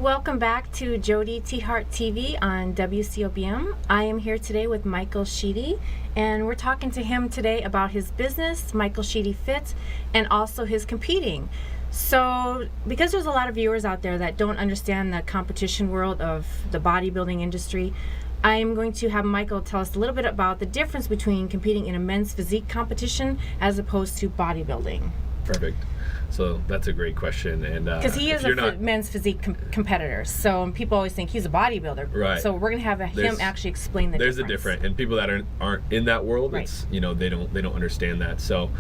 Welcome back to Jodi Tiahrt TV on WCOBM. I am here today with Michael Sheedy, and we're talking to him today about his business, Michael Sheedy Fit, and also his competing. So, because there's a lot of viewers out there that don't understand the competition world of the bodybuilding industry, I'm going to have Michael tell us a little bit about the difference between competing in a men's physique competition as opposed to bodybuilding. Perfect. So that's a great question, and because he is a men's physique competitor, so people always think he's a bodybuilder. Right. So we're gonna have him actually explain the difference. There's a difference, and people that aren't in that world, right. It's they don't understand that. So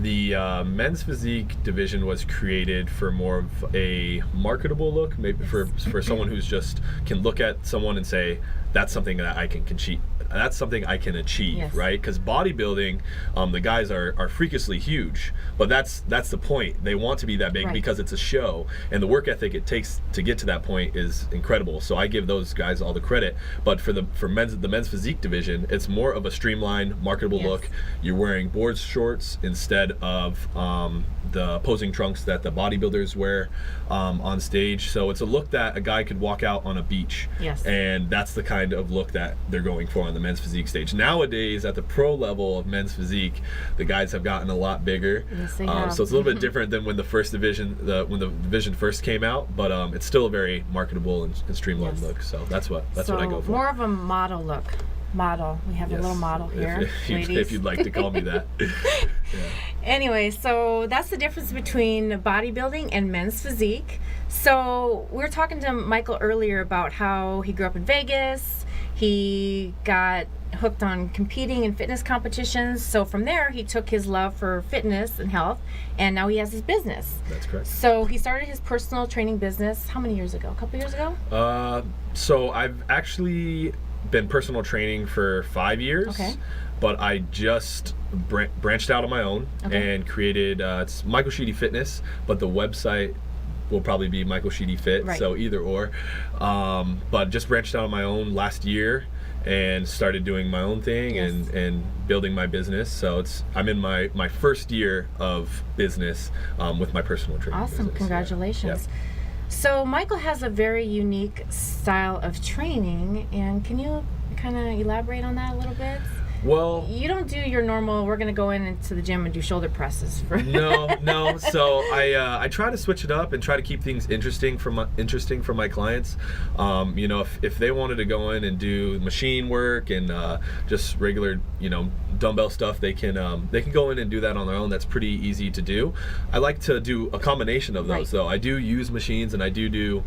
the men's physique division was created for more of a marketable look, maybe for someone who's just can look at someone and say, that's something that I can achieve. That's something I can achieve, yes. Right? Because bodybuilding, the guys are freakishly huge, but that's the point. They want to be that big, right. Because it's a show, and the work ethic it takes to get to that point is incredible. So I give those guys all the credit. But for the men's physique division, it's more of a streamlined, marketable yes. look. You're wearing board shorts instead of the posing trunks that the bodybuilders wear on stage. So it's a look that a guy could walk out on a beach, yes. And that's the kind of look that they're going for on the men's physique stage. Nowadays, at the pro level of men's physique, the guys have gotten a lot bigger. Yes, they have. So it's a little bit different than when the division first came out, but it's still a very marketable and streamlined yes. look. So that's what I go for. More of a model look. Model. We have yes. a little model here, if you'd like to call me that. Yeah. Anyway, so that's the difference between bodybuilding and men's physique. So we were talking to Michael earlier about how he grew up in Vegas. He got hooked on competing in fitness competitions. So from there, he took his love for fitness and health, and now he has his business. That's correct. So he started his personal training business how many years ago? A couple years ago? So I've actually been personal training for 5 years. Okay. But I just branched out on my own okay. and created it's Michael Sheedy Fitness, but the website will probably be Michael Sheedy Fit, right. So either or. But just branched out on my own last year and started doing my own thing yes. and building my business. So I'm in my first year of business with my personal training. Awesome, business. congratulations. Yeah. So Michael has a very unique style of training, and can you kind of elaborate on that a little bit? Well, you don't do your normal, we're going to go into the gym and do shoulder presses. No. So I try to switch it up and try to keep things interesting for my clients. If they wanted to go in and do machine work and just regular, dumbbell stuff, they can go in and do that on their own. That's pretty easy to do. I like to do a combination of those, right. though. I do use machines and I do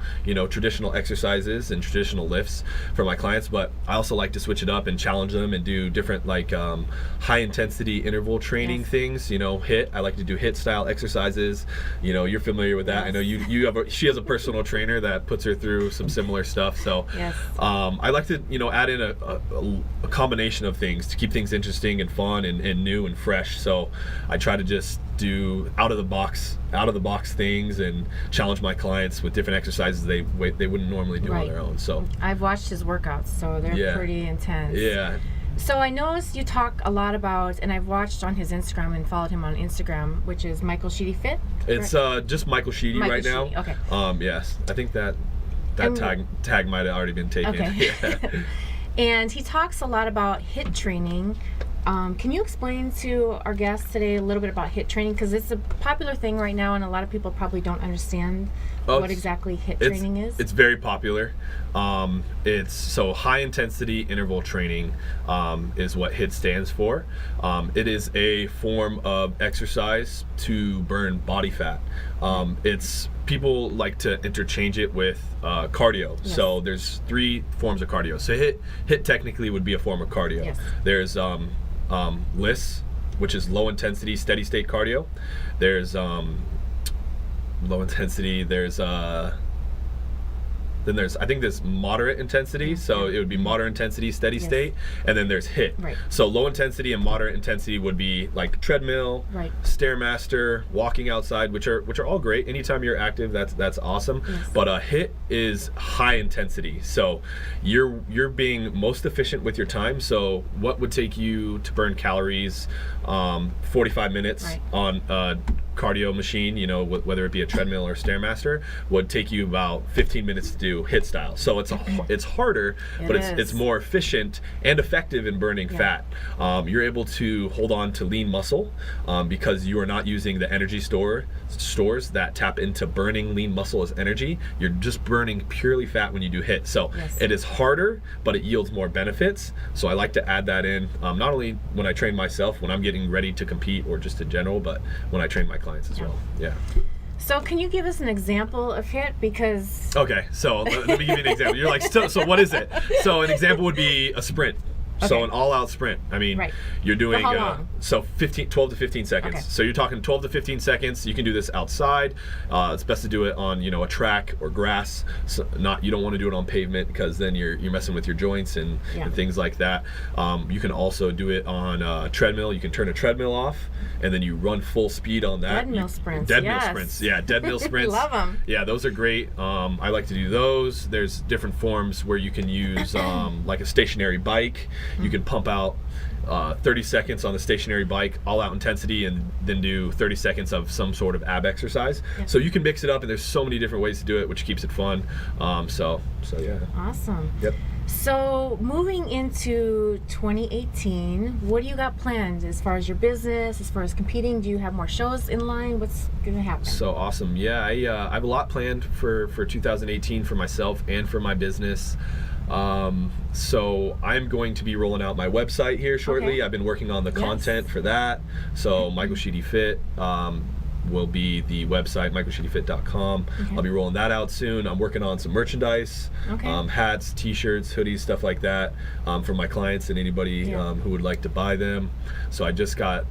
traditional exercises and traditional lifts for my clients, but I also like to switch it up and challenge them and do different high intensity interval training yes. things. HIIT. I like to do HIIT style exercises. You're familiar with that. Yes. I know she has a personal trainer that puts her through some similar stuff. So yes. I like to add in a combination of things to keep things interesting and fun and new and fresh. So I try to just do out of the box things and challenge my clients with different exercises they wouldn't normally do right. on their own. So I've watched his workouts, so they're pretty intense. Yeah. So I noticed you talk a lot about, and I've watched on his Instagram and followed him on Instagram, which is Michael Sheedy Fit. It's just Michael Sheedy right now. Okay. Yes, I think that tag might have already been taken. Okay. Yeah. And he talks a lot about HIIT training. Can you explain to our guests today a little bit about HIIT training? Because it's a popular thing right now, and a lot of people probably don't understand what exactly HIIT training is. It's very popular. It's high intensity interval training is what HIIT stands for. It is a form of exercise to burn body fat. People like to interchange it with cardio. Yes. So there's 3 forms of cardio. So HIIT technically would be a form of cardio. Yes. There's LISS, which is low intensity steady state cardio. There's low intensity. There's then there's moderate intensity, so it would be moderate intensity steady yes. state, and then there's HIIT. Right. So low intensity and moderate intensity would be like treadmill, right. Stairmaster, walking outside, which are all great. Anytime you're active, that's awesome. Yes. But HIIT is high intensity, so you're being most efficient with your time. So what would take you to burn calories 45 minutes right. on cardio machine, whether it be a treadmill or Stairmaster, would take you about 15 minutes to do HIIT style. So it's harder, but it's more efficient and effective in burning fat. You're able to hold on to lean muscle because you are not using the energy stores that tap into burning lean muscle as energy. You're just burning purely fat when you do HIIT. So it is harder, but it yields more benefits. So I like to add that in, not only when I train myself, when I'm getting ready to compete or just in general, but when I train my clients as well. Yeah. So can you give us an example of HIIT? Because okay, so let me give you an example. You're like, so what is it? So an example would be a sprint. Okay. So an all-out sprint. I mean, you're doing how long? So 12 to 15 seconds. Okay. So you're talking 12 to 15 seconds. You can do this outside. It's best to do it on a track or grass. So you don't want to do it on pavement because then you're messing with your joints and things like that. You can also do it on a treadmill. You can turn a treadmill off and then you run full speed on that. Deadmill sprints. Deadmill sprints. Yeah, deadmill sprints. Love them. Yeah, those are great. I like to do those. There's different forms where you can use like a stationary bike. You can pump out 30 seconds on the stationary bike, all out intensity, and then do 30 seconds of some sort of ab exercise. So you can mix it up, and there's so many different ways to do it, which keeps it fun. So yeah. Awesome. Yep. So moving into 2018, what do you got planned as far as your business, as far as competing? Do you have more shows in line? What's going to happen? So awesome. Yeah, I have a lot planned for 2018 for myself and for my business. So I'm going to be rolling out my website here shortly. Okay. I've been working on the content for that. So Michael Sheedy Fit will be the website, michaelsheedyfit.com. Okay. I'll be rolling that out soon. I'm working on some merchandise, hats, t-shirts, hoodies, stuff like that, for my clients and anybody who would like to buy them. So I just got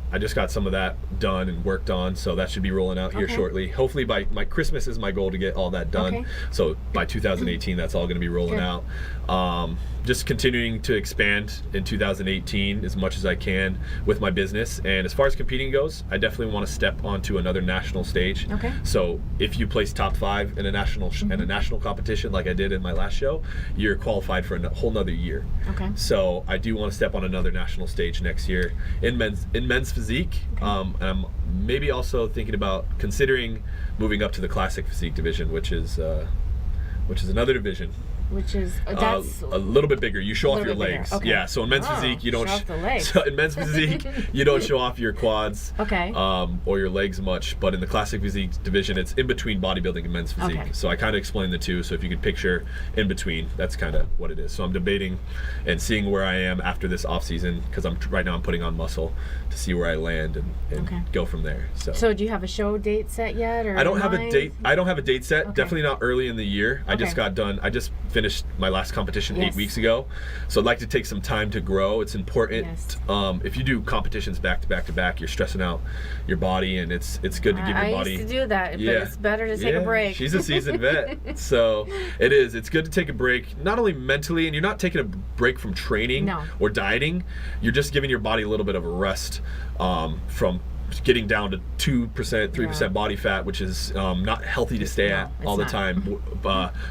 some of that done and worked on, so that should be rolling out here shortly. Hopefully by my Christmas is my goal to get all that done. So by 2018, that's all going to be rolling out. Just continuing to expand in 2018 as much as I can with my business. And as far as competing goes, I definitely want to step onto another national stage. So if you place top 5 in a national competition like I did in my last show, you're qualified for a whole nother year. So I do want to step on another national stage next year in men's physique. And I'm maybe also thinking about considering moving up to the classic physique division, which is another division. Which is that's a little bit bigger. You show off your legs. Yeah. So in men's physique, you don't. So in men's physique, you don't show off your quads. Or your legs much. But in the classic physique division, it's in between bodybuilding and men's physique. So I kind of explain the two. So if you could picture in between, that's kind of what it is. So I'm debating and seeing where I am after this off season because right now I'm putting on muscle to see where I land and go from there. So do you have a show date set yet? Or I don't have a date. I don't have a date set. Definitely not early in the year. I just got done. I just finished my last competition 8 weeks ago, so I'd like to take some time to grow. It's important. If you do competitions back to back to back, you're stressing out your body, and it's good to give your body. I used to do that, but it's better to take a break. She's a seasoned vet, so it's good to take a break, not only mentally, and you're not taking a break from training or dieting. You're just giving your body a little bit of a rest from getting down to 2%, 3% body fat, which is not healthy to stay at all the time.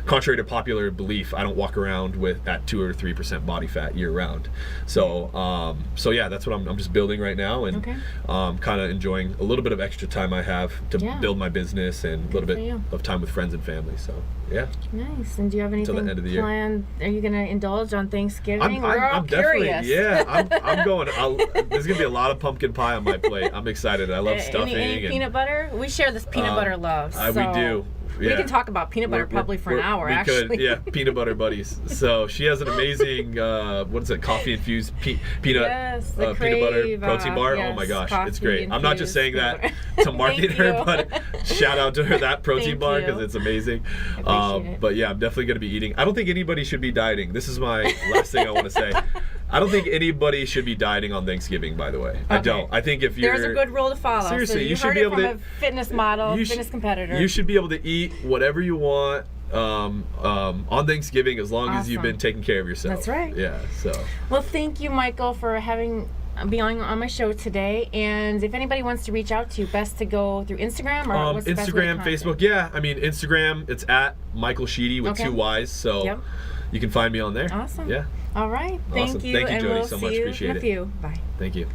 Contrary to popular belief, I don't walk around at 2 or 3% body fat year round. So yeah, that's what I'm just building right now, and kind of enjoying a little bit of extra time I have to build my business and a little bit of time with friends and family. So yeah. Nice. And do you have anything planned? Are you going to indulge on Thanksgiving? I'm curious. I'm going. There's going to be a lot of pumpkin pie on my plate. I'm excited. I love stuffing. Any peanut butter? We share this peanut butter love. We do. We can talk about peanut butter probably for an hour, actually. Peanut butter buddies. So she has an amazing, coffee infused peanut peanut butter protein bar. Oh my gosh, it's great. I'm not just saying that to market her, but shout out to her that protein bar because it's amazing. But yeah, I'm definitely going to be eating. I don't think anybody should be dieting. This is my last thing I want to say. I don't think anybody should be dieting on Thanksgiving, by the way. I don't. I think if you're... There's a good rule to follow. Seriously, so you should be able to... a fitness model, fitness competitor. You should be able to eat whatever you want on Thanksgiving as long as you've been taking care of yourself. That's right. Yeah, so... Well, thank you, Michael, for being on my show today. And if anybody wants to reach out to you, best to go through Instagram or what's the best way to Instagram, Facebook. Yeah, I mean, Instagram, it's at Michael Sheedy with 2 Y's. So you can find me on there. Awesome. Yeah. All right. Thank you. Thank you, Jodi, and we'll so much. see you Appreciate in a few. Bye. Thank you.